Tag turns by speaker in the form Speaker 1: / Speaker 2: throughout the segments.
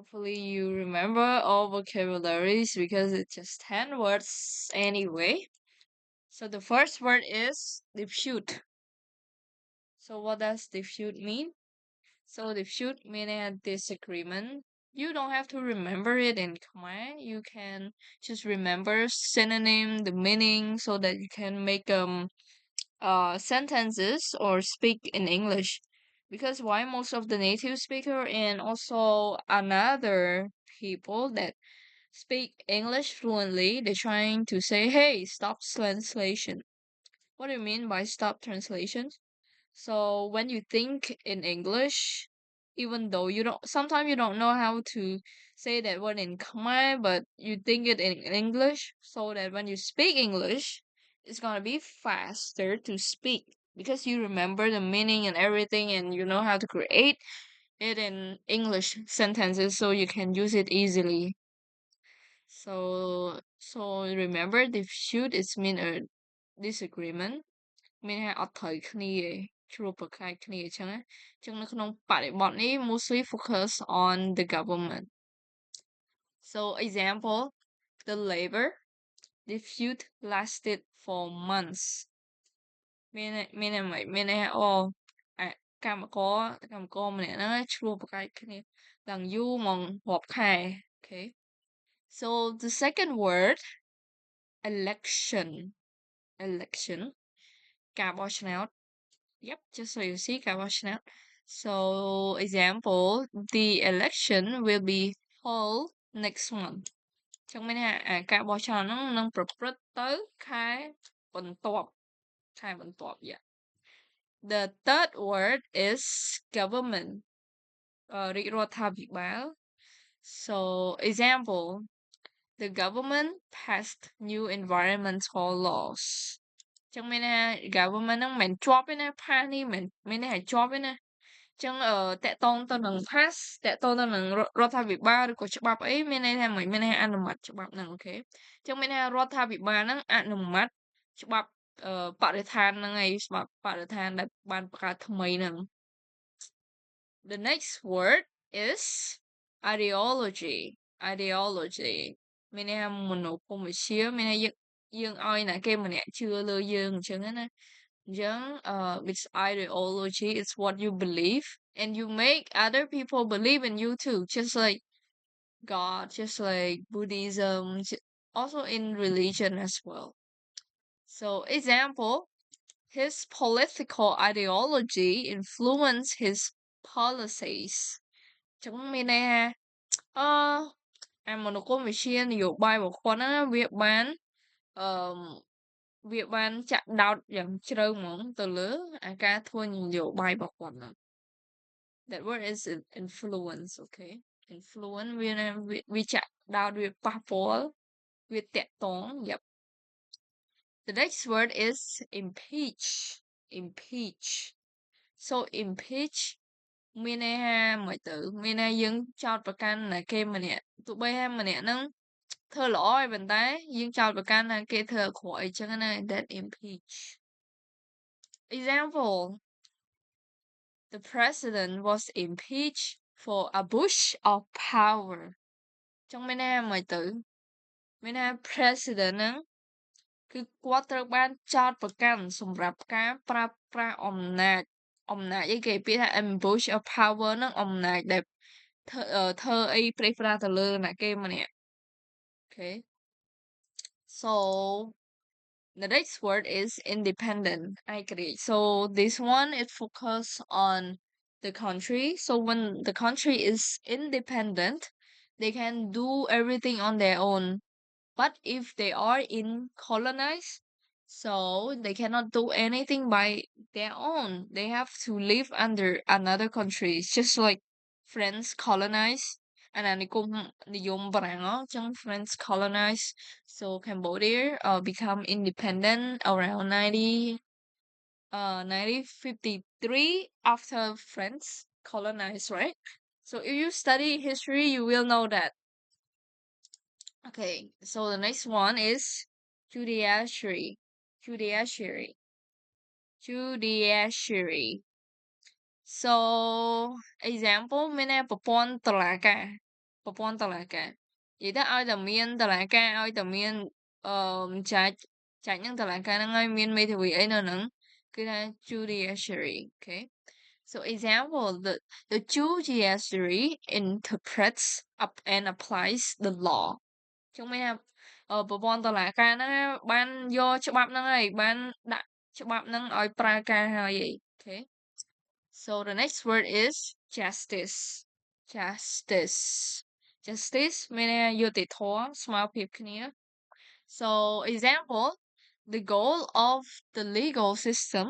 Speaker 1: Hopefully you remember all vocabularies because it's just 10 words anyway. So the first word is dispute. So what does dispute mean? So dispute meaning a disagreement. You don't have to remember it in Khmer. You can just remember synonym, the meaning, so that you can make sentences or speak in English. Because why most of the native speaker and also another people that speak English fluently, they're trying to say, hey, stop translation. What do you mean by stop translation? So when you think in English, even though sometimes you don't know how to say that word in Khmer, but you think it in English, so that when you speak English, it's gonna be faster to speak because you remember the meaning and everything, and you know how to create it in English sentences, so you can use it easily. So remember, dispute is mean a disagreement មានថាអត់ត្រូវគ្នាឯងជ្រួលប្រកែកគ្នាអញ្ចឹងណាអញ្ចឹងនៅក្នុងបរិបទនេះ mostly focus on the government. So example, the labor dispute lasted for months. មានន័យអូអាកម្មករម្នាក់ហ្នឹងឈ្លោះប្រកែកគ្នាឡើងយូរហ្មងរាប់ខែ Okay. So the second word, election. Election ការបោះឆ្នោត Yep, just so you see, Kawashna. So, example, the election will be held next month. ចឹងមានថាការបោះឆ្នោតហ្នឹងនឹងប្រព្រឹត្តទៅខែបន្ទាប់ yeah. The third word is government. រាជរដ្ឋាភិបាល So, example, the government passed new environmental laws. ចឹងមានថា government ហ្នឹងមិនមែនជាប់ទេណា pass នេះមិនមែនថាជាប់ទេណាចឹងតកតងទៅនឹង pass តកតងទៅនឹងរដ្ឋាភិបាលឬក៏ច្បាប់អីមានន័យថាមិនមានន័យថាអនុម័តច្បាប់ហ្នឹងអូខេចឹងមានថារដ្ឋាភិបាលហ្នឹងអនុម័តច្បាប់បរិស្ថានហ្នឹងឯងច្បាប់បរិស្ថានដែលបានបង្កើតថ្មីហ្នឹង The next word is ideology. Ideology មានន័យថាមនោគមវិជ្ជាមានន័យយើងឲ្យណាគេម្នាក់ជឿលើយើងអញ្ចឹងណាអញ្ចឹងwith ideology it's what you believe and you make other people believe in you too just like God just like Buddhism also in religion as well. So example, his political ideology influenced his policies. អញ្ចឹងមានន័យថាអាមនោគមវិជ្ជានយោបាយរបស់គាត់ហ្នឹងវាបានអឺវាបានចាក់ដោតយ៉ាងជ្រៅហ្មងទៅលើអាការធ្វើនយោបាយរបស់គាត់ហ្នឹង That word is influence, okay? Influence វាចាក់ដោតវាប៉ះពាល់វាតាក់ទង Yep. The next word is impeach. Impeach. So impeach មានន័យថាមិនទៅមានន័យយើងចោទប្រកាន់ណាគេម្នាក់ទោះបីថាម្នាក់ហ្នឹងធ្វើល្អហើយប៉ុន្តែយើងចោទប្រកាន់ថាគេធ្វើអាក្រក់អីចឹងណា that impeach. Example, the president was impeached for abuse of power. ចឹងមានន័យថាមិនទៅមានន័យថា president ហ្នឹងគឺគាត់ត្រូវបានចោទប្រកាន់សម្រាប់ការប្រើប្រាស់អំណាចអីគេពាក្យថា abuse of power ហ្នឹងអំណាចដែលធ្វើអីប្រេះប្រាស់ទៅលើអ្នកគេម្នាក់ Okay. So the next word is independent. I agree. So this one it focus on the country. So when the country is independent, they can do everything on their own. But if they are in colonized, so they cannot do anything by their own. They have to live under another country. It's just like France colonized អាណានិគមនិយមបារាំងចឹង France colonized so Cambodia become independent around 1953 after France colonized, right? So if you study history, you will know that. Okay, so the next one is judiciary. Judiciary. Judiciary. So example មានប្រព័ន្ធតុលាការ ប្រព័ន្ធតុលាការនិយាយទៅឲ្យតែមានតុលាការឲ្យតែមានចែកនឹងតុលាការហ្នឹងឲ្យមានមេធាវីអីនៅហ្នឹងគឺថា judiciary okay so example the judiciary interprets up and applies the law ចឹងមានថាប្រព័ន្ធតុលាការហ្នឹងបានយកច្បាប់ហ្នឹងហើយបានដាក់ច្បាប់ហ្នឹងឲ្យប្រើការហើយអី okay so the next word is justice. Justice. Justice មានន័យថាយុត្តិធម៌ស្មើភាពគ្នា So example the goal of the legal system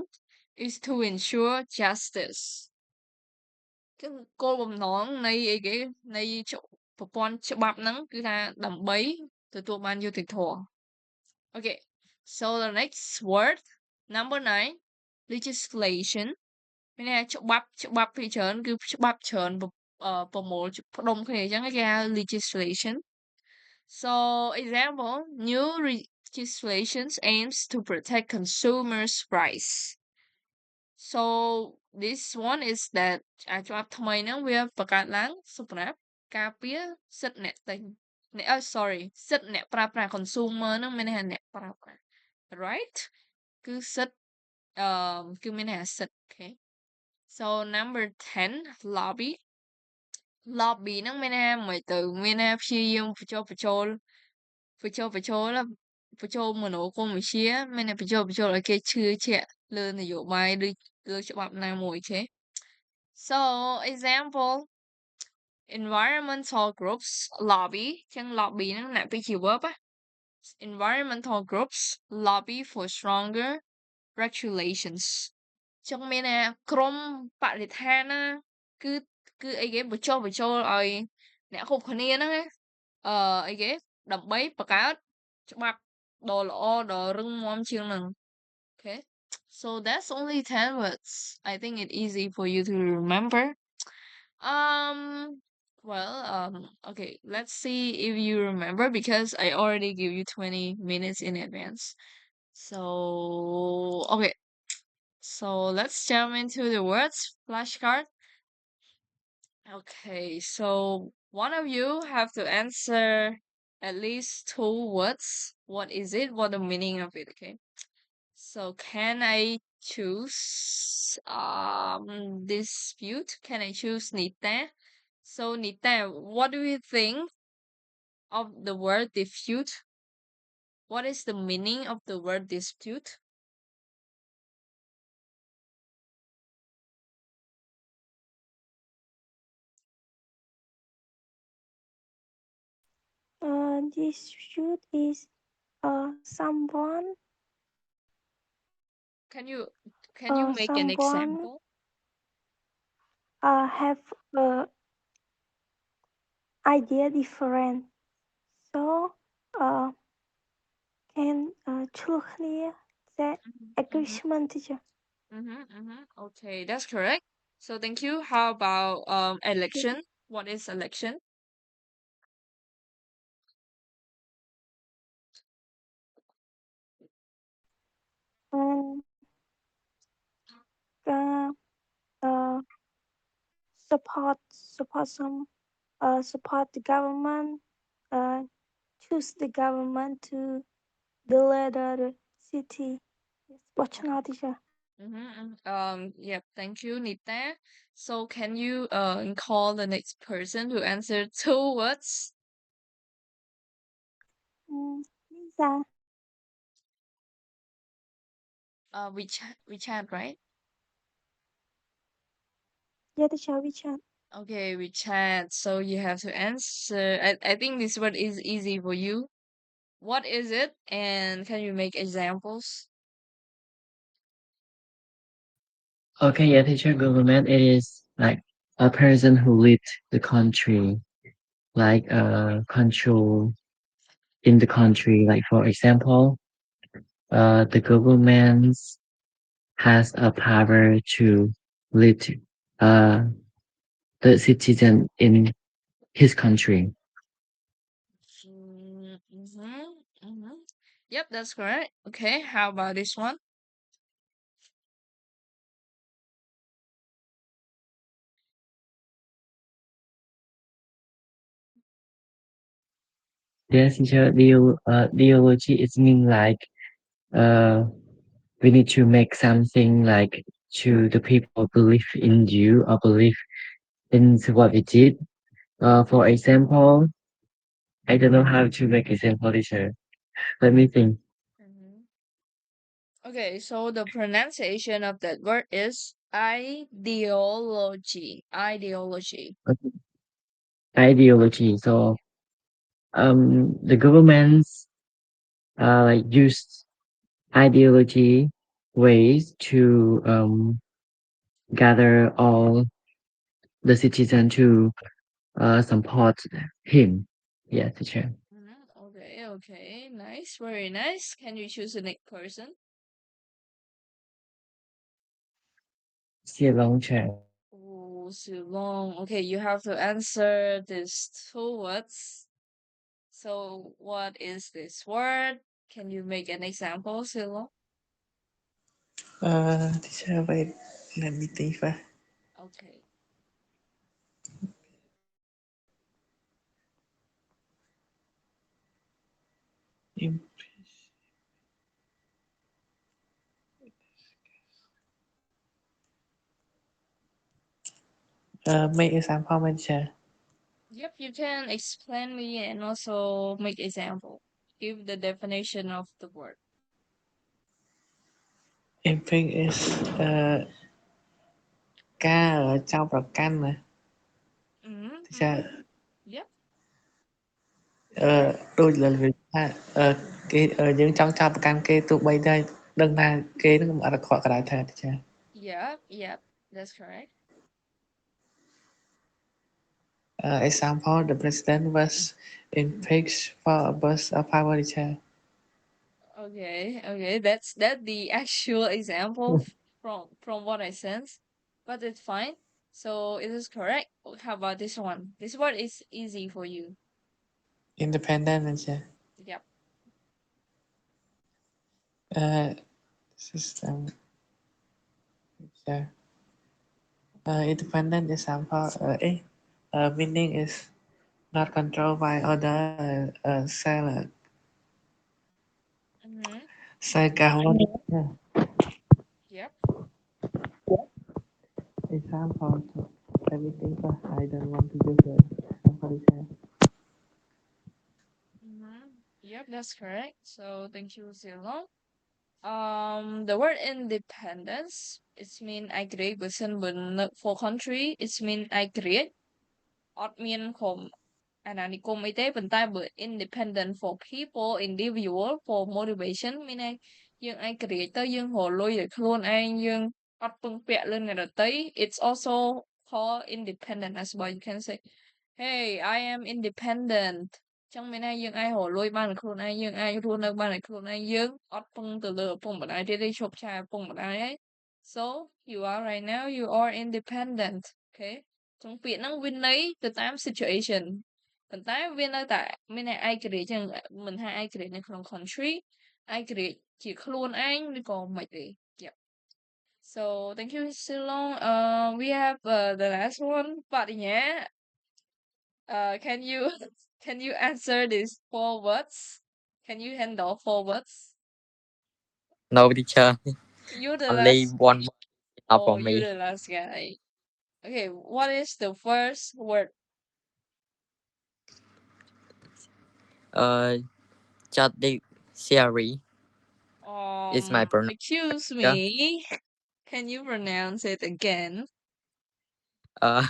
Speaker 1: is to ensure justice គឺគោលបំណងនៃអីគេនៃប្រព័ន្ធច្បាប់ហ្នឹងគឺថាដើម្បីទទួលបានយុត្តិធម៌ Okay so the next word number 9 legislation មានន័យថាច្បាប់ភាគច្រើនគឺច្បាប់ច្រើនប្រមូលផ្ដុំគ្នាអញ្ចឹងគេហៅ legislation so example new legislation aims to protect consumers rights so this one is that ច្បាប់ថ្មីហ្នឹងវាបង្កើតឡើងសម្រាប់ការពារសិទ្ធិអ្នកទិញអ្នកsorry សិទ្ធិអ្នកប្រើប្រាស់ consumer ហ្នឹងមានន័យថាអ្នកប្រើប្រាស់ right គឺសិទ្ធិគឺមានន័យថាសិទ្ធិ okay so number 10 lobby lobby ហ្នឹងមានន័យថាមិនទៅមានន័យព្យាយាមបញ្ចូលមនោគមវិជ្ជាមានន័យបញ្ចូលឲ្យគេឈឿជាក់លើនយោបាយឬលើច្បាប់ណាមួយទេ so example environmental groups lobby ចឹង lobby ហ្នឹងអ្នកពីជា verb ណា environmental groups lobby for stronger regulations ចឹងមានថាក្រមបរិស្ថានណាគឺគឺអីគេបញ្ចុះបញ្ចូលឲ្យអ្នកគ្រប់គ្នាហ្នឹងណាអីគេដើម្បីបង្កើតច្បាប់ដ៏ល្អដ៏រឹងមាំជាងហ្នឹង okay so that's only 10 words I think it easy for you to remember um okay let's see if you remember because I already give you 20 minutes in advance so okay so let's jump into the words flashcard. Okay, so one of you have to answer at least two words. What is it? What the meaning of it? Okay. So can I choose dispute? Can I choose Nita? So Nita, what do you think of the word dispute? What is the meaning of the word dispute?
Speaker 2: Dispute is someone
Speaker 1: Can you make an
Speaker 2: someone
Speaker 1: example?
Speaker 2: have idea different. So can choose clear the
Speaker 1: Mhm,
Speaker 2: agreement teacher.
Speaker 1: Okay, that's correct. So thank you. How about election? What is election?
Speaker 2: And uh, uh, support some support the government. Choose the government to deliver the city. Watch now, teacher.
Speaker 1: Yep, thank you, Nita. So can you call the next person to answer two words?
Speaker 2: Lisa.
Speaker 1: WeChat, right?
Speaker 2: Yeah, teacher, WeChat.
Speaker 1: Okay, WeChat. So you have to answer. I think this word is easy for you. What is it? And can you make examples?
Speaker 3: Okay, yeah, teacher, government, it is like a person who leads the country, like control in the country. Like for example, the government has a power to lead uh the citizen in his country.
Speaker 1: Yep, that's correct. Okay, how about this one?
Speaker 3: Yes, teacher. Ideology is mean like uh we need to make something like to the people believe in you or believe in what we did. For example, I don't know how to make example, teacher. Let me think.
Speaker 1: Mhm. Okay, so the pronunciation of that word is ideology. Ideology.
Speaker 3: Okay. Ideology. So the governments like use ideology ways to gather all the citizen to support him. Yeah, teacher.
Speaker 1: Okay, okay, nice, very nice. Can you choose the next person?
Speaker 3: See a long chair.
Speaker 1: Oh, so long. Okay, you have to answer these two words. So, what is this word? Can you make an example, Silo?
Speaker 4: Teacher, wait, let me think first.
Speaker 1: Okay.
Speaker 4: Im- make example, my teacher.
Speaker 1: Yep, you can explain me and also make example. Give the definition of the word.
Speaker 4: Impact is ការចោទប្រកាន់ណា
Speaker 1: Mm-hmm.
Speaker 4: ចា
Speaker 1: Yep.
Speaker 4: ដូចលើវិញថាគេយើងចង់ចោទប្រកាន់គេទោះបីតែដឹងថាគេនឹងអត់អាក្រក់ក៏ដោយថាចា
Speaker 1: Yep. Yep. That's correct.
Speaker 4: example the president was impeached for abuse of power ចា
Speaker 1: Okay. Okay. That's the actual example from what I sense, but it's fine. So it is correct. How about this one? This one is easy for you.
Speaker 4: independent ណាចា
Speaker 1: Yep.
Speaker 4: system ចា independent example meaning is not controlled by other cell
Speaker 1: Mm-hmm.
Speaker 4: cell government
Speaker 1: Yep.
Speaker 4: example everything but I don't want to use the example ចា
Speaker 1: Mm-hmm. Yep. That's correct. So thank you, Zilong. The word independence, it's mean I create person for country, it's mean I create អត់មានក្រុមអាណានិគមអីទេប៉ុន្តែបើ independent for people individual for motivation មានន័យយើងអាច create ទៅយើងរកលុយដោយខ្លួនឯងយើងអត់ពឹងពាក់លើអ្នកដទៃ it's also called independent as well you can say hey I am independent ចឹងមានន័យយើងអាចរកលុយបានដោយខ្លួនឯងយើងអាចរស់នៅបានដោយខ្លួនឯងយើងអត់ពឹងទៅលើឪពុកម្ដាយទៀតទេឈប់ឆាយឪពុកម្ដាយហើយ so you are right now you are independent okay ចឹងពាក្យហ្នឹងវាន័យទៅតាម situation ប៉ុន្តែវានៅតែមានន័យឯករាជ្យចឹងមិនថាឯករាជ្យនៅក្នុង country ឯករាជ្យជាខ្លួនឯងឬក៏មិនទេ Yep. So thank you Silong. We have the last one but yeah can you can you answer these 4 words? Can you handle 4 words?
Speaker 5: No, teacher.
Speaker 1: You're the
Speaker 5: Only
Speaker 1: last.
Speaker 5: one more enough
Speaker 1: Oh,
Speaker 5: for
Speaker 1: you're
Speaker 5: me.
Speaker 1: the last guy. Okay, what is the first word?
Speaker 5: Uh, judiciary is my pronoun.
Speaker 1: Excuse
Speaker 5: Yeah.
Speaker 1: me. Can you pronounce it again?
Speaker 5: Uh,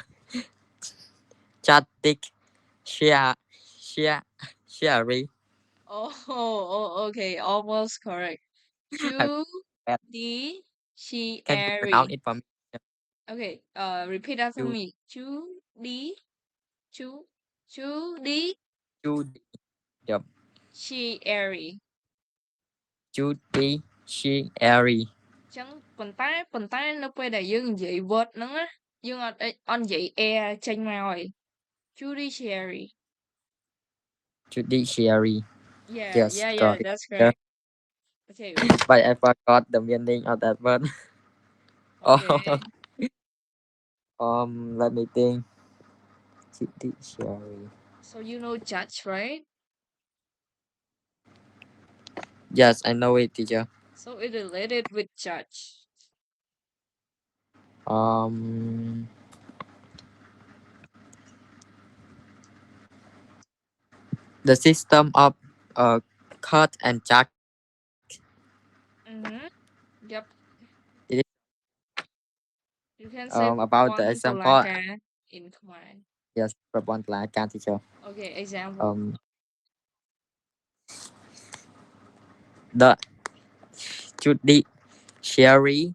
Speaker 5: judiciary.
Speaker 1: Oh, oh, okay, almost correct.
Speaker 5: I Can you pronounce
Speaker 1: Judiciary.
Speaker 5: it for me?
Speaker 1: Okay, repeat after
Speaker 5: Ju
Speaker 1: me. Ju, judiciary.
Speaker 5: ju Yep. Judiciary.
Speaker 1: ចឹងប៉ុន្តែនៅពេលដែលយើងនិយាយ word ហ្នឹងណាយើងអត់និយាយ air ចេញមកហើយ judiciary.
Speaker 5: Judiciary.
Speaker 1: Yeah,
Speaker 5: Yes,
Speaker 1: yeah, yeah,
Speaker 5: got it.
Speaker 1: that's
Speaker 5: Yeah.
Speaker 1: correct. Okay,
Speaker 5: But I forgot the meaning of that word.
Speaker 1: okay.
Speaker 5: Oh, let me think. Judiciary.
Speaker 1: So you know judge, right?
Speaker 5: Yes, I know it, teacher.
Speaker 1: So it related with judge.
Speaker 5: Um, the system of cut and jack.
Speaker 1: Mm-hmm. Yep.
Speaker 5: It is
Speaker 1: You can say
Speaker 5: about the
Speaker 1: Prabon
Speaker 5: example.
Speaker 1: Tulaka in Khmer.
Speaker 5: Yes, Prabon Tulakan, teacher.
Speaker 1: Okay, example.
Speaker 5: Um, the judiciary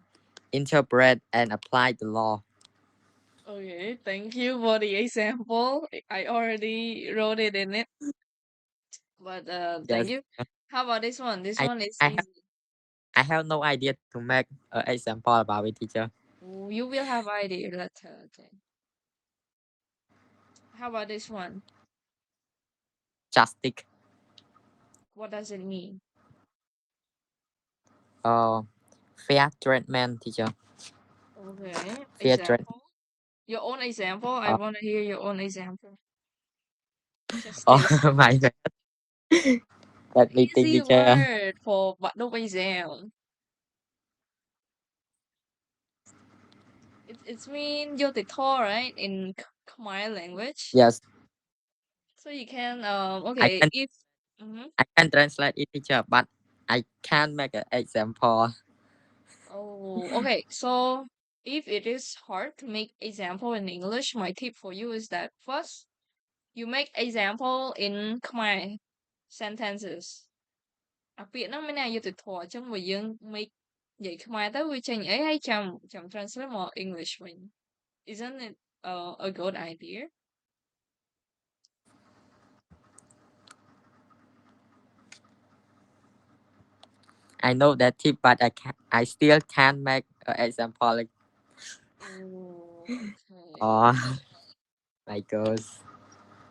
Speaker 5: interpret and apply the law.
Speaker 1: Okay, thank you for the example. I already wrote it in it, but thank
Speaker 5: Yes,
Speaker 1: you. How about this one? This
Speaker 5: I
Speaker 1: one is
Speaker 5: I have
Speaker 1: easy.
Speaker 5: I have no idea to make an example about it, teacher.
Speaker 1: You will have idea later. Okay. How about this one?
Speaker 5: Justice.
Speaker 1: What does it mean?
Speaker 5: Uh, fair treatment, teacher.
Speaker 1: Okay,
Speaker 5: Fair treatment.
Speaker 1: example. Your own example. I
Speaker 5: Uh,
Speaker 1: want to hear your own example.
Speaker 5: oh
Speaker 1: Justice.
Speaker 5: my god. Let me think,
Speaker 1: Easy
Speaker 5: teacher.
Speaker 1: word for but no exam. It's mean yo right in Khmer language.
Speaker 5: Yes,
Speaker 1: So you can
Speaker 5: I
Speaker 1: okay
Speaker 5: can
Speaker 1: if mhm.
Speaker 5: I can translate it, teacher, but I can't make an example.
Speaker 1: Oh, okay. So if it is hard to make example in English, my tip for you is that first you make example in Khmer sentences. អាពាក្យហ្នឹងមានន័យយុត្តិធម៌អញ្ចឹងបើយើង make និយាយខ្មែរទៅវាចេញអីហើយចាំ translate មក English វិញ Isn't it a good idea?
Speaker 5: I know that tip, but I still can't make an example. Like,
Speaker 1: Oh, okay.
Speaker 5: oh my god.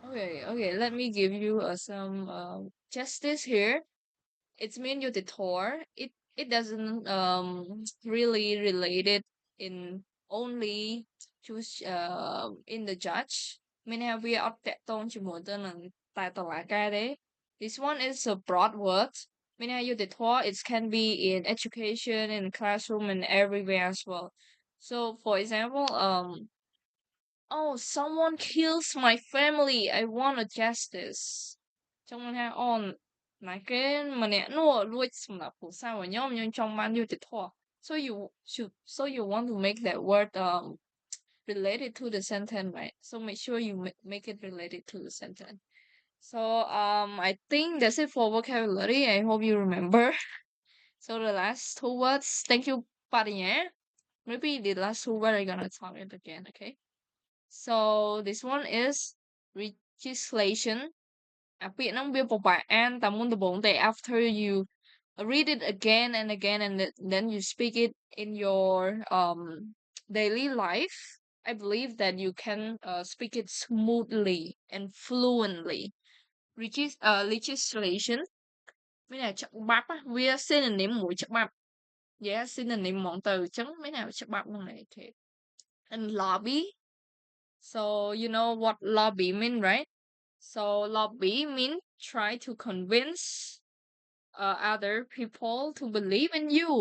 Speaker 1: Okay, let me give you some justice here. It's mean you the tour. It doesn't really related in only choose in the judge មានន័យថាវាអត់តាក់ទងជាមួយទៅនឹងតែតុលាការទេ This one is a broad word មានន័យថាយុត្តិធម៌ it can be in education in classroom and everywhere as well. So for example oh, someone kills my family. I want a justice. ចង់ថាអូនណាគេម្នាក់នោះលួចសម្លាប់គ្រួសាររបស់ខ្ញុំចង់បានយុត្តិធម៌ So you want to make that word related to the sentence, right? So make sure you make it related to the sentence. So I think that's it for vocabulary. I hope you remember. So the last two words. Thank you, Paria. Maybe the last two words are gonna talk it again, okay? So this one is legislation. អាពាក្យហ្នឹងវាពិបាកអានតែមុនដំបូងទេ after you read it again and again and then you speak it in your daily life I believe that you can speak it smoothly and fluently legislation មានន័យច្បាប់វា synonym មួយច្បាប់ yeah synonym ហ្មងទៅអញ្ចឹងមានន័យច្បាប់ហ្នឹងឯង okay and lobby so you know what lobby mean right so lobby mean try to convince other people to believe in you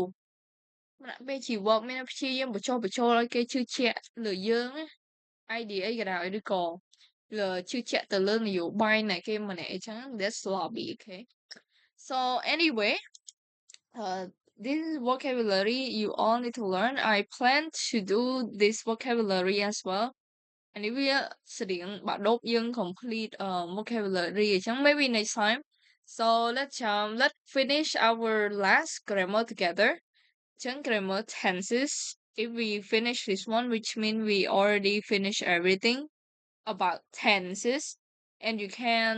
Speaker 1: ពេលជីវកមានព្យាយាមបញ្ចុះបញ្ចូលឲ្យគេជឿជាក់លើយើងណា idea អីក៏ដោយឬក៏លើជឿជាក់ទៅលើនយោបាយនៃគេម្នាក់អីចឹង that's lobby okay so anyway this is vocabulary you all need to learn I plan to do this vocabulary as well and if we ស្រៀងបាក់ដប់យើង complete vocabulary អញ្ចឹង maybe next time so let's finish our last grammar together អញ្ចឹង grammar tenses if we finish this one which means we already finish everything about tenses and you can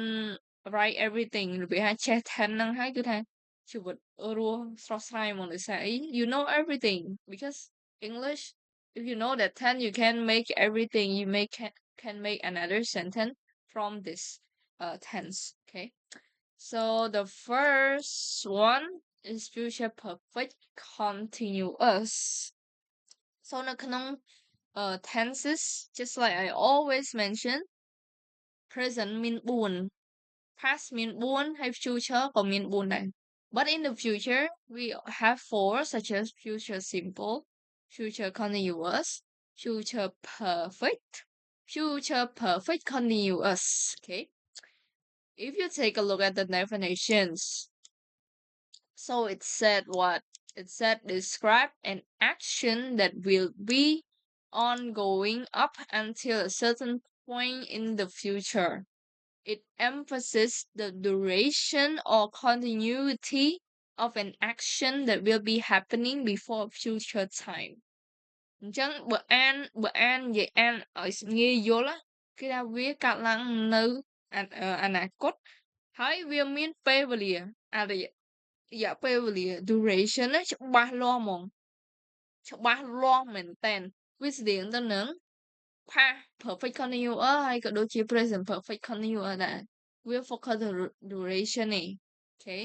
Speaker 1: write everything របៀបថាចេះ tense ហ្នឹងហើយគឺថាជីវិតរស់ស្រស់ស្រាយហ្មងដោយសារអី you know everything because English if you know that 10 you can make everything you can make another sentence from this tense okay so the first one is future perfect continuous so នៅក្នុង tenses just like I always mention present មាន4 past មាន4ហើយ future ក៏មាន4ដែរ But in the future, we have four, such as future simple, future continuous, future perfect continuous. Okay. If you take a look at the definitions, so it said what? It said describe an action that will be ongoing up until a certain point in the future. It emphasizes the duration or continuity of an action that will be happening before future time. អញ្ចឹងបើអាននិយាយអានឲ្យងាយយល់ណាគឺថាវាកាត់ឡើងនៅអនាគតហើយវាមានពេលវេលារយៈពេលវេលា duration ណាច្បាស់លាស់ហ្មងច្បាស់លាស់មែនតើវាស្តៀងទៅនឹង past perfect continuous ហើយក៏ដូចជា present perfect continuous ដែរ វា focus the duration នេះ okay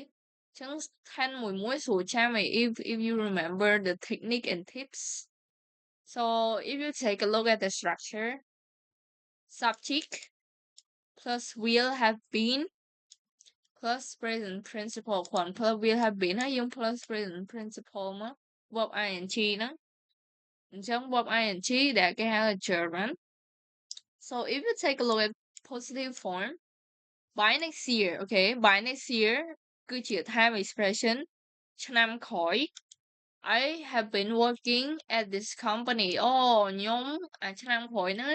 Speaker 1: អញ្ចឹង tense មួយស្រួលចាំឯ if you remember the technique and tips. So if you take a look at the structure, subject plus will have been plus present principal គ្រាន់ plus will have been ហើយយើង plus present principal មក verb ing ហ្នឹងអញ្ចឹង verb ing ដែលគេហៅថា gerund. So if you take a look at positive form, by next year, okay, by next year គឺជា time expression ឆ្នាំក្រោយ I have been working at this company. អូខ្ញុំឆ្នាំក្រោយហ្នឹង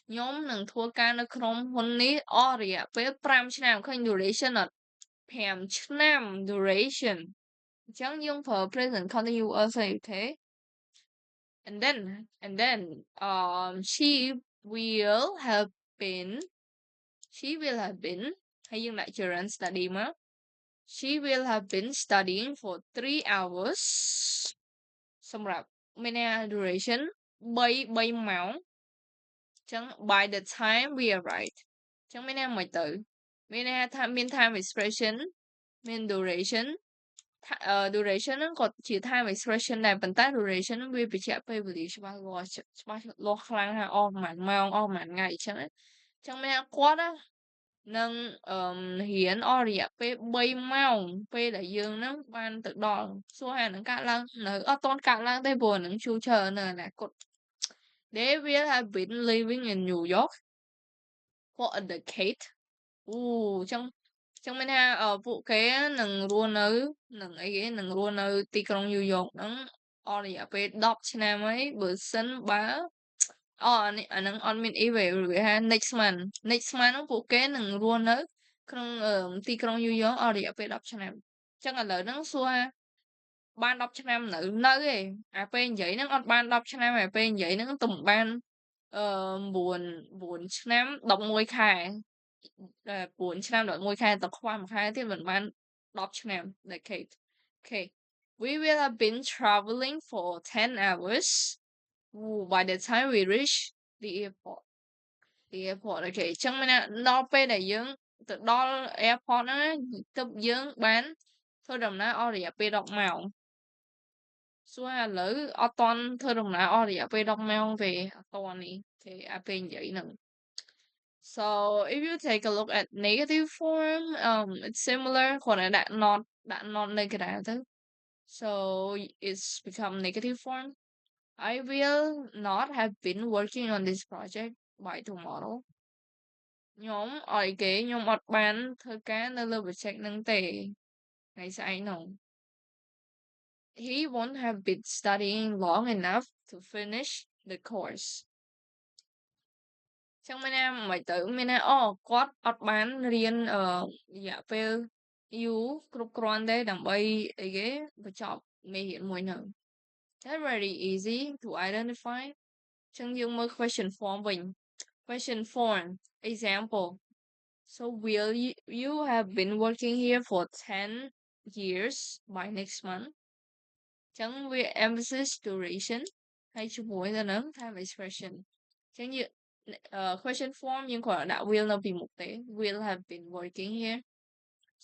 Speaker 1: ខ្ញុំនឹងធ្វើការនៅក្នុងហ៊ុននេះអស់រយៈពេល5ឆ្នាំឃើញ duration អត់5ឆ្នាំ duration អញ្ចឹងយើងប្រើ present continuous ហើយ okay. And then she will have been ហើយយើងដាក់ gerund study មក she will have been studying for 3 hours សម្រាប់មានន័យថា duration 3ម៉ោងអញ្ចឹង by the time we arrived អញ្ចឹងមានន័យថាម៉េចទៅមានន័យថាមាន time expression មាន duration duration ហ្នឹងក៏ជា time expression ដែរប៉ុន្តែ duration ហ្នឹងវាបញ្ជាក់ពេលវេលាច្បាស់លាស់ខ្លាំងថាអស់ប្រហែលម៉ោងអស់ប្រហែលថ្ងៃអញ្ចឹងណាអញ្ចឹងមានថាគាត់ណានឹងរៀនអស់រយៈពេល3ម៉ោងពេលដែលយើងហ្នឹងបានទៅដល់សួរហើយនឹងកើតឡើងនៅអត់ទាន់កើតឡើងទេព្រោះអានឹង future នៅអនាគត They will have been living in New York for a decade. អូអញ្ចឹងមានថាពួកគេនឹងរស់នៅនឹងអីគេនឹងរស់នៅទីក្រុង New York ហ្នឹងអស់រយៈពេល10ឆ្នាំហើយបើសិនបើអាហ្នឹងអត់មាន if ទេវាថា next month ហ្នឹងពួកគេនឹងរស់នៅក្នុងទីក្រុង New York អស់រយៈពេល10ឆ្នាំអញ្ចឹងឥឡូវហ្នឹងសួរថាបាន10ឆ្នាំនៅទេអាពេលនិយាយហ្នឹងអត់បាន10ឆ្នាំអាពេលនិយាយហ្នឹងទំបាន9ឆ្នាំ11ខែ9ឆ្នាំ11ខែទៅខ្វះ1ខែទៀតមិនបាន10ឆ្នាំ decade. Okay. We will have been traveling for 10 hours by the time we reach the airport. Okay អញ្ចឹងមានដល់ពេលដែលយើងទៅដល់ airport ហ្នឹងទើបយើងបានធ្វើដំណើរអស់រយៈពេល10ម៉ោងសួរឥឡូវអត់តាន់ធ្វើដំណើរអស់រយៈពេល10ម៉ោងទេអត់តាន់នេះទេអាពេលនិយាយហ្នឹង So if you take a look at negative form it's similar គ្រាន់តែដាក់ not នៅក្រៅទៅ so it's become negative form I will not have been working on this project by tomorrow ខ្ញុំអត់គេខ្ញុំអត់បានធ្វើការនៅលើ project ហ្នឹងទេថ្ងៃស្អែកហ្នឹង He won't have been studying long enough to finish the course ចឹងមានន័យមិនទៅមានន័យគាត់អត់បានរៀនរយៈពេលយូរគ្រប់គ្រាន់ទេដើម្បីអីគេបញ្ចប់មេរៀនមួយហ្នឹង That's very easy to identify ចឹងយើងមើល question form វិញ question form example so will you have been working here for 10 years by next month ចឹងវា emphasis duration ហើយជាមួយទៅនឹង time expression ចឹងយើងquestion form យើងគ្រាន់តែដាក់ will នៅពីមុខទេ will have been working here.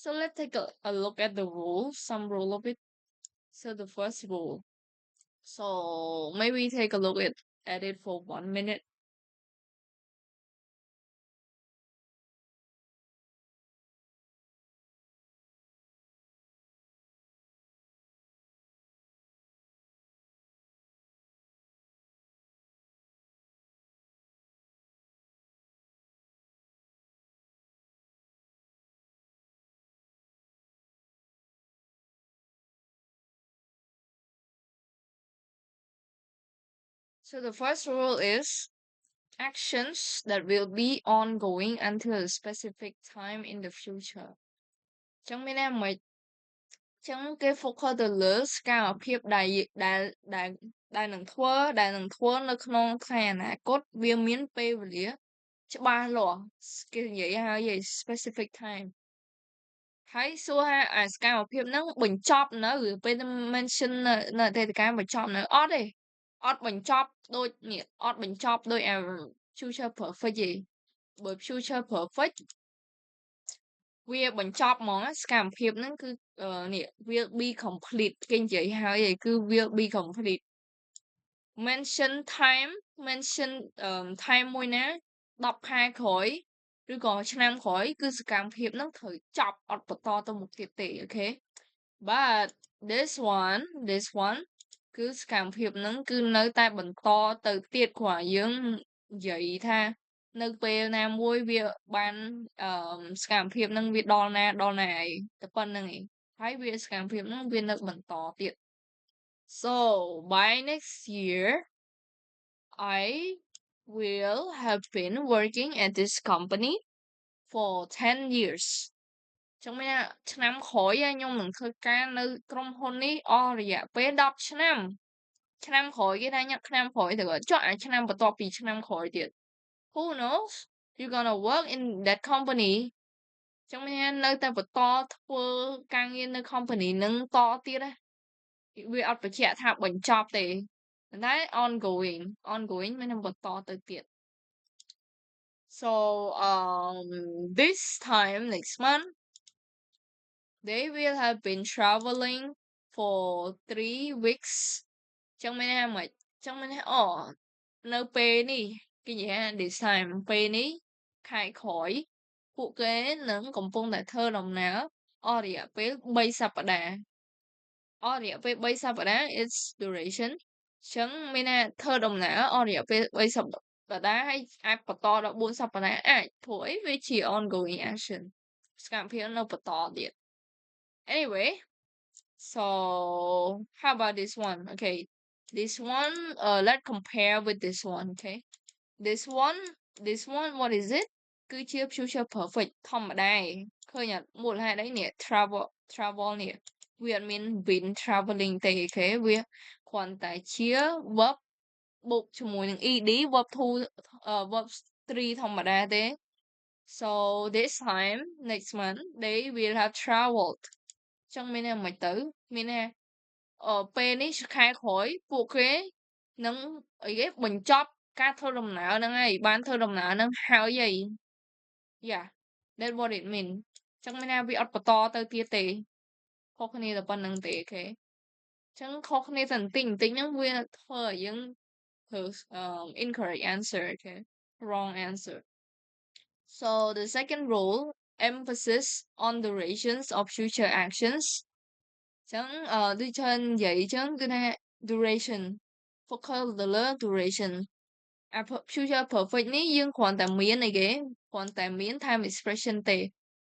Speaker 1: So let's take a look at the rules, some rule of it. So the first rule. So maybe take a look at it for 1 minute. So the first rule is actions that will be ongoing until a specific time in the future ចឹងមានន័យមិនចឹងគេ focus ទៅលើសកម្មភាពដែលនឹងធ្វើនៅក្នុងថ្ងៃអនាគតវាមានពេលវេលាច្បាស់លាស់គេនិយាយហើយ specific time ហើយសួរថាអាសកម្មភាពហ្នឹងបញ្ចប់នៅពេល mention នៅអតីតកាលបញ្ចប់នៅអត់ទេអត់បញ្ចប់ដូចនេះអត់បញ្ចប់ដូច future perfect ទេបើ future perfect វាបញ្ចប់ហ្មងសកម្មភាពហ្នឹងគឺនេះ will be complete គេនិយាយហើយគឺ will be complete mention time មួយណា10ខែក្រោយឬក៏ឆ្នាំក្រោយគឺសកម្មភាពហ្នឹងត្រូវចប់អត់បន្តទៅមុខទៀតទេអូខេ but this one គឺសកម្មភាពហ្នឹងគឺនៅតែបន្តទៅទៀតគ្រាន់យើងនិយាយថានៅពេលណាមួយវាបានសកម្មភាពហ្នឹងវាដល់ណាឯងតែប៉ុណ្្នឹងឯងហើយវាសកម្មភាពហ្នឹងវានៅបន្តទៀត so by next year I will have been working at this company for 10 years ចឹងមានថាឆ្នាំក្រោយខ្ញុំនឹងធ្វើការនៅក្រុមហ៊ុននេះអស់រយៈពេល10ឆ្នាំឆ្នាំក្រោយគេថាឆ្នាំក្រោយទៅចុះអាឆ្នាំបន្ទាប់ពីឆ្នាំក្រោយទៀត Who knows you gonna work in that company ចឹងមានថានៅតែបន្តធ្វើការងារនៅ company នឹងតទៀតណាវាអត់បញ្ជាក់ថាបញ្ចប់ទេប៉ុន្តែ ongoing មានថាបន្តទៅទៀត so this time next month they will have been traveling for 3 weeks ចឹងមានថាម៉េចចឹងមានថានៅពេលនេះគេនិយាយថា this time ពេលនេះខែក្រោយពួកគេនឹងកំពុងតែធ្វើដំណើរអស់រយៈពេល3សប្តាហ៍អស់រយៈពេល3សប្តាហ៍ its duration ចឹងមានថាធ្វើដំណើរអស់រយៈពេល3សប្តាហ៍ហើយអាចបន្តដល់4សប្តាហ៍អាចព្រោះអីវាជា ongoing action សកម្មភាពនៅបន្តទៀត anyway so how about this one okay this one let's compare with this one okay this one what is it គឺជា future perfect ធម្មតាឃើញអត់មូលហេតុអីនេះ travel នេះវាអត់មាន been traveling ទេអូខេវាគ្រាន់តែជា verb បូកជាមួយនឹង ed verb 2 verb 3ធម្មតាទេ so this time next month they will have traveled ចឹងមានន័យមិនទៅមានន័យពេលនេះខែក្រោយពួកគេនឹងអីគេបញ្ចប់ការធ្វើដំណើរហ្នឹងហើយបានធ្វើដំណើរហ្នឹងហើយហី yeah that's what it mean ចឹងមានថាវាអត់បន្តទៅទៀតទេខុសគ្នាតែប៉ុណ្្នឹងទេអូខេចឹងខុសគ្នាតែបន្តិចហ្នឹងវាធ្វើឲ្យយើងធ្វើ incorrect answer okay wrong answer so the second rule emphasis on durations of future actions ចឹងដូចច្រើននិយាយចឹងគឺថា duration focus ទៅលើ duration future perfect នេះយើងគ្រាន់តែមានអីគេគ្រាន់តែមាន time expression ទេ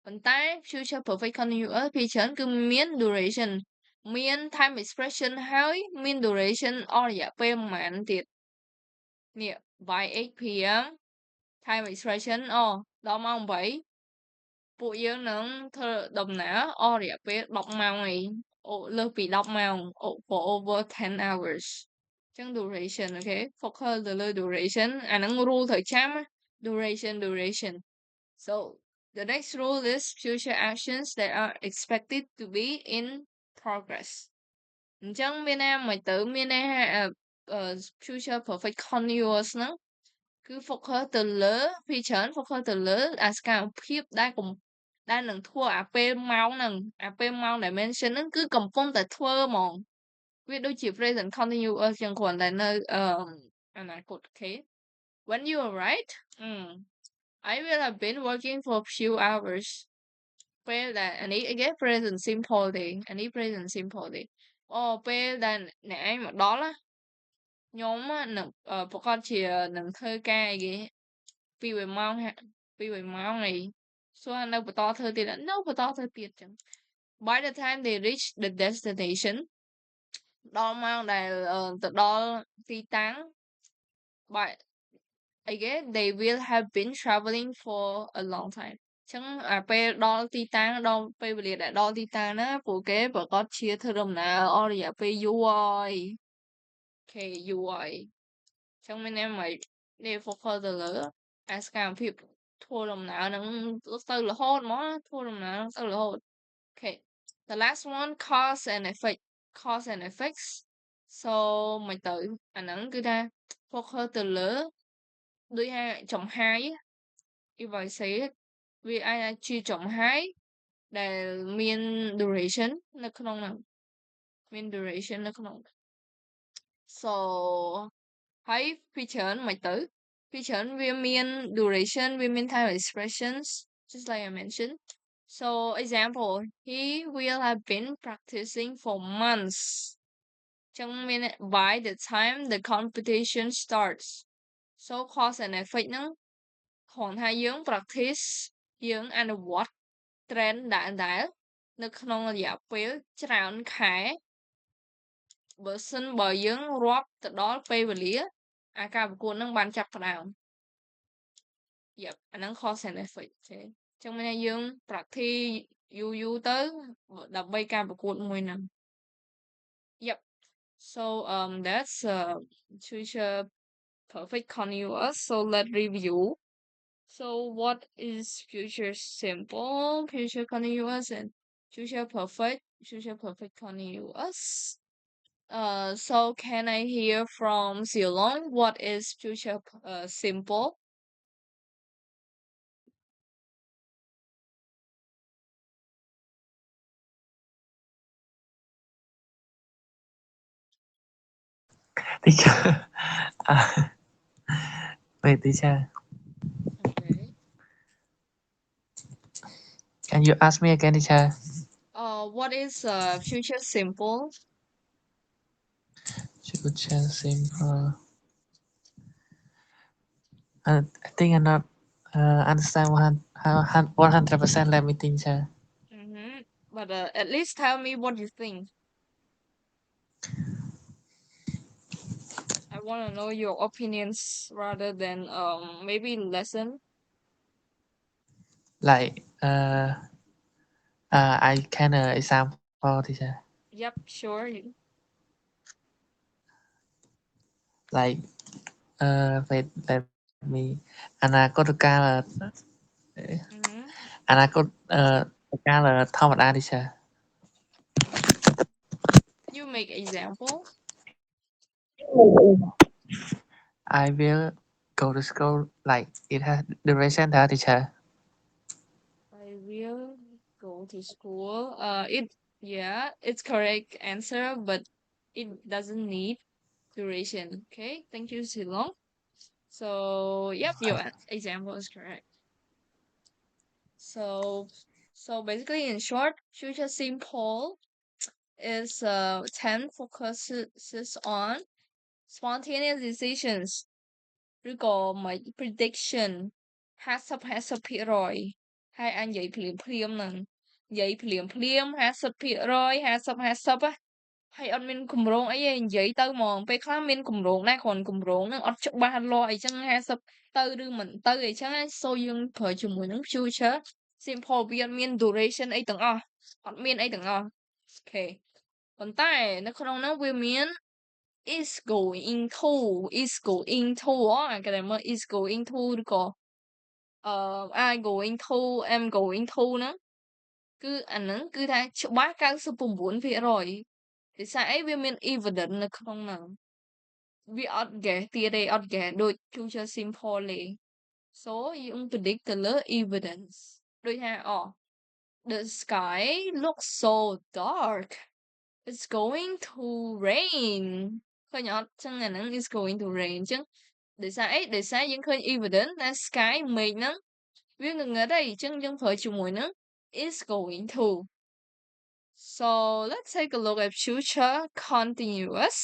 Speaker 1: ប៉ុន្តែ future perfect continuous ភាគច្រើនគឺមាន duration មាន time expression ហើយមាន duration អស់រយៈពេលប្រហែលទៀតនេះ by 8 pm time expression ដល់ម៉ោង8ពួកយើងនឹងធ្វើដំណើរអស់រយៈពេល10ម៉ោងអីលើសពី10ម៉ោង for over 10 hours ចឹង duration okay focus ទៅលើ duration អាហ្នឹង rule ត្រូវចាំ duration so the next rule is future actions that are expected to be in progress អញ្ចឹងមានន័យមិនទៅមានន័យថាfuture perfect continuous ហ្នឹងគឺ focus ទៅលើភាគច្រើន focus ទៅលើអាសកម្មភាពដែលនឹងធ្វើអាពេលម៉ោងហ្នឹងអាពេលម៉ោងដែល mention ហ្នឹងគឺកំពុងតែធ្វើហ្មងវាដូចជា present continuous ចឹងគ្រាន់តែនៅអនាគត okay when you write I will have been working for a few hours ពេលដែលអានេះអីគេ present simple ទេអានេះ present simple ទេពេលដែលអ្នកឯងមកដល់ណាខ្ញុំនឹងប្រកាសជានឹងធ្វើការអីគេ2ម៉ោងអីសួរនៅបន្តធ្វើទៀតនៅបន្តធ្វើទៀតចឹង by the time they reach the destination ដល់ម៉ោងដែលទៅដល់ទីតាំង but I guess they will have been traveling for a long time ចឹងពេលដល់ទីតាំងដល់ពេលវេលាដែលដល់ទីតាំងណាពួកគេប្រកាសជាធ្វើដំណើរអស់រយៈពេលយូរហើយ Okay យូរហើយចឹងមានន័យថាគេ focus ទៅលើសកម្មភាពធ្វើដំណើរហ្នឹងទៅរហូតហ្មងធ្វើដំណើរហ្នឹងទៅរហូត Okay the last one cause and effects so មិនទៅអាហ្នឹងគឺថា focus ទៅលើដូចថាចំហាយ if I say it វាអាចជាចំហាយដែលមាន duration នៅក្នុងហ្នឹងមាន duration នៅក្នុង so ហើយពីច្រើនមិនទៅពីច្រើនវាមាន duration វាមាន time expressions just like I mentioned so example he will have been practicing for months ចឹងមាន by the time the competition starts so cause and effect ហ្នឹងគ្រាន់ថាយើង practice យើងអនុវត្ត trend ដែលនៅក្នុងរយៈពេលច្រើនខែបើសិនបើយើងរាប់ទៅដល់ពេលវេលាការប្រកួតហ្នឹងបានចាប់ផ្ដើម Yep អាហ្នឹង cause and effect ទេចឹងមានថាយើង practice យូរទៅដើម្បីការប្រកួតមួយហ្នឹង Yep so that's future perfect continuous so let's review so what is future simple future continuous and future perfect continuous so can I hear from Zilong what is future simple
Speaker 4: Teacher. Wait, teacher.
Speaker 1: Okay.
Speaker 4: Can you ask me again, teacher?
Speaker 1: What is future simple?
Speaker 4: Future simple. I think I'm not understand 100%. Let me think, teacher.
Speaker 1: But at least tell me what you think. I want to know your opinions rather than maybe lesson.
Speaker 4: Like I can example, teacher.
Speaker 1: Yep, sure.
Speaker 4: Like wait, let me អនាគតកាល អនាគតកាលធម្មតា teacher.
Speaker 1: You make example.
Speaker 4: I will go to school like it has duration, teacher.
Speaker 1: I will go to school. It's correct answer, but it doesn't need duration. Okay, thank you, Silong. So, yep, your example is correct. So basically, in short, future simple is 10 focuses on spontaneous decisions ឬក៏មិន prediction 50% ហើយអាចនិយាយភ្លាមហ្នឹងនិយាយភ្លាម50% 50 ហើយអត់មានគម្រោងអីទេនិយាយទៅហ្មងពេលខ្លះមានគម្រោងដែរគ្រាន់គម្រោងហ្នឹងអត់ច្បាស់លាស់អីចឹង50ទៅឬមិនទៅអីចឹង so យើងប្រើជាមួយនឹង future simple វាអត់មាន duration អីទាំងអស់អត់មានអីទាំងអស់ Okay ប៉ុន្តែនៅក្នុងហ្នឹងវាមាន is going to គេតែមើល is going to ឬក៏I going to am going to ហ្នឹងគឺអាហ្នឹងគឺថាច្បាស់99%ភាសាអីវាមាន evidence នៅក្នុងហ្នឹងវាអត់ guess ទៀតទេអត់ guess ដូច future simple ទេ so យើង predict ទៅលើ evidence ដូចថាthe sky looks so dark it's going to rain ឃើញអត់ចឹងអាហ្នឹង is going to rain ចឹងដោយសារអីដោយសារយើងឃើញ evidence ថា sky មេឃហ្នឹងវាងងឹតហើយចឹងយើងប្រើជាមួយនឹង is going to so let's take a look at future continuous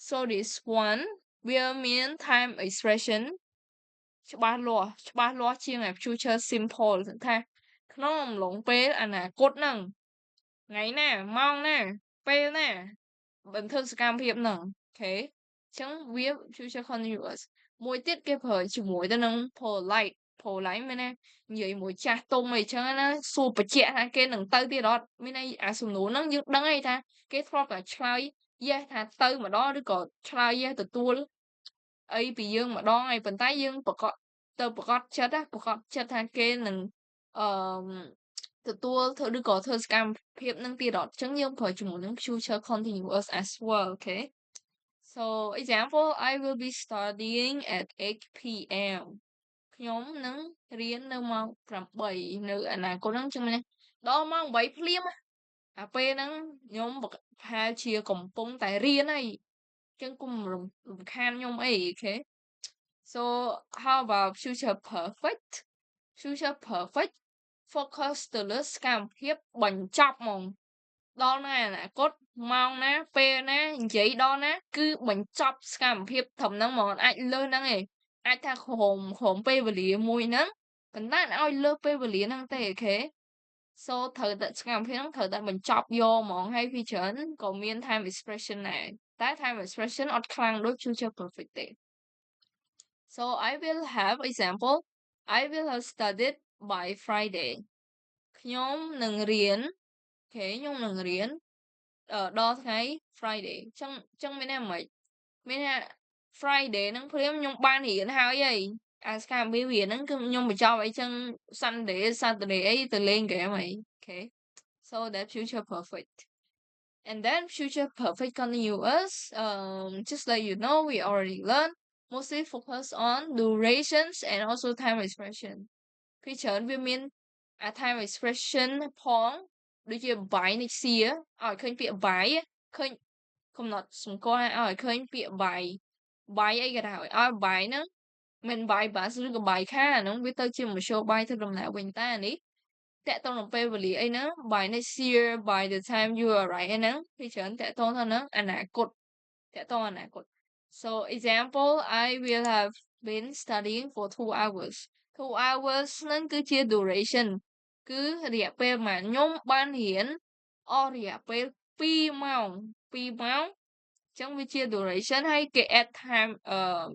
Speaker 1: so this one will mean time expression ច្បាស់លាស់ជាង future simple ថាក្នុងអំឡុងពេលអនាគតហ្នឹងថ្ងៃណាម៉ោងណាពេលណា បន្ទើសកម្មភាពហ្នឹង Okay អញ្ចឹងវា future continuous មួយទៀតគេប្រើជាមួយទៅនឹង polite មែនណានិយាយមួយចាស់ទុំអីចឹងណាសួរបញ្ជាក់ថាគេនឹងទៅទៀតអត់មានន័យអាសំណួរហ្នឹងយើងដឹងហើយថាគេធ្លាប់តែឆ្លើយ yes ថាទៅម្ដងឬក៏ឆ្លើយ yes ទទួលអីពីយើងម្ដងហើយប៉ុន្តែយើងប្រកាសចិត្តថាគេនឹងអឺទទួលធ្វើឬក៏ធ្វើសកម្មភាពនឹងទៀតអត់អញ្ចឹងយើងប្រើជាមួយនឹង future continuous as well okay so example I will be studying at 8 p.m. ខ្ញុំនឹងរៀននៅម៉ោង8នៅអនាគតហ្នឹងចឹងណាដល់ម៉ោង8ភ្លាមអាពេលហ្នឹងខ្ញុំប្រហែលជាកំពុងតែរៀនហើយចឹងកុំរំខានខ្ញុំអី okay so how about future perfect future perfect focus ទៅលើសកម្មភាពបញ្ចប់ហ្មងដល់នៅអនាគតម៉ោងណាពេលណានិយាយដល់ណាគឺបញ្ចប់សកម្មភាពត្រឹមហ្នឹងហ្មងអាចលើសហ្នឹងឯងអាចថាក្រុមពេលវេលាមួយហ្នឹងប៉ុន្តែឲ្យលើសពេលវេលាហ្នឹងទេអូខេ so ត្រូវតែសកម្មភាពហ្នឹងត្រូវតែបញ្ចប់យកហ្មងហើយពីច្រើនក៏មាន time expression ដែរតែ time expression អត់ខ្លាំងដូច future perfect ទេ so I will have example I will have studied by Friday ខ្ញុំនឹងរៀនខ្ញុំនឹងរៀនដល់ថ្ងៃ Friday ចឹងមានន័យម៉េចមានថា Friday ហ្នឹងព្រាមខ្ញុំបានរៀនហើយអាសកម្មភាពរៀនហ្នឹងគឺខ្ញុំបញ្ចប់អីចឹង Sunday Saturday អីទៅលេងហ្គេមអី okay so that future perfect and then future perfect continuous just like you know we already learned mostly focus on durations and also time expression ពីច្រើនវាមានtime expression ផងដូចជាបាយនេះសៀឲ្យឃើញពាក្យបាយឃើញកំណត់សម្គាល់ឲ្យឃើញពាក្យបាយអីក៏ដោយឲ្យបាយហ្នឹងមិនបាយបាសឬក៏បាយខាហ្នឹងវាទៅជាមធ្យោបាយធ្វើដំណើរវិញតែអានេះតកតងនឹងពេលវេលាអីហ្នឹង by next year by the time you arrive ហ្នឹងពីច្រើនតកតងទៅនឹងអនាគតតកតងអនាគត so example I will have been studying for 2 hours 2 hours ហ្នឹងគឺជា duration គឺរយៈពេលប៉ុន្មានខ្ញុំបានរៀនអស់រយៈពេល2ម៉ោង2ម៉ោងចឹងវាជា duration ហើយគេ add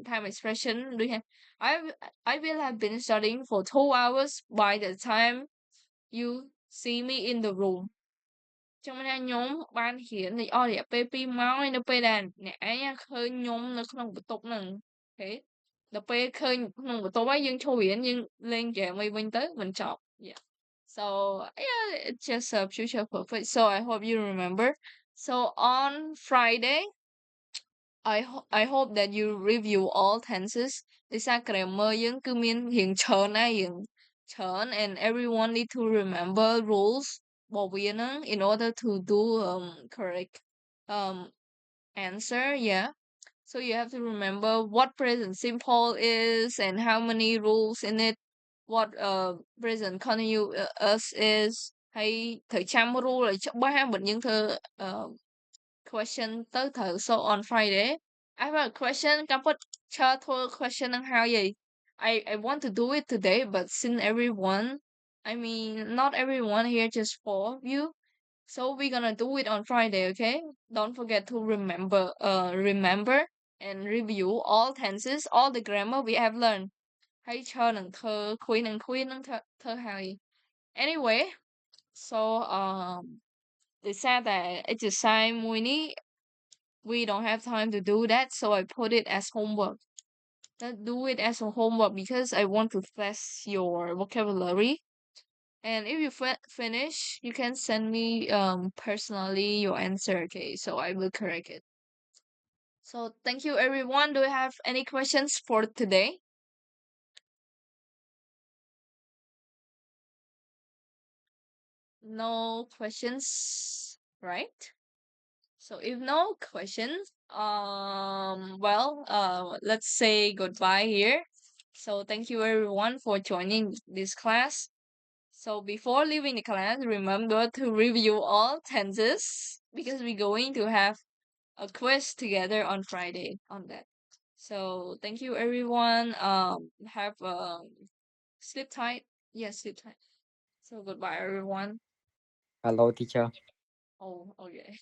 Speaker 1: time expression ដូចថា I will have been studying for 2 hours by the time you see me in the room ចឹងមានថាខ្ញុំបានរៀនអស់រយៈពេល2ម៉ោងហើយនៅពេលដែលអ្នកឯងឃើញខ្ញុំនៅក្នុងបន្ទប់ហ្នឹងអូខេដល់ពេលឃើញក្នុងបន្ទប់ហើយយើងឈប់រៀនយើងលេងហ្គេមអីវិញទៅមិនចប់ yeah so yeah it's just a future perfect so I hope you remember so on Friday I hope that you review all tenses ដោយសារ grammar យើងគឺមានរៀងច្រើនណាស់រៀងច្រើន and everyone need to remember rules របស់វាហ្នឹង in order to do correct answer yeah so you have to remember what present simple is and how many rules in it what present continuous is ហើយត្រូវចាំ rule ឲ្យច្បាស់បើយើងធ្វើ question ទៅត្រូវ so on Friday I have a question កំពុតឈើធ្វើ question នឹងហើយI want to do it today but since everyone I mean not everyone here just 4 of you so we're gonna do it on Friday okay don't forget to remember and review all tenses all the grammar we have learned ហើយឈើនឹងធ្វើ quiz នឹងធ្វើហើយ anyway so ដោយសារតែ exercise មួយនេះ we don't have time to do that so I put it as homework let's do it as a homework because I want to test your vocabulary and if you finish you can send me personally your answer okay so I will correct it so thank you everyone do you have any questions for today no questions right so if no questions well let's say goodbye here so thank you everyone for joining this class so before leaving the class remember to review all tenses because we're going to have a quiz together on Friday on that so thank you everyone have sleep tight yes sleep tight so goodbye everyone
Speaker 5: Hello, teacher.
Speaker 1: oh okay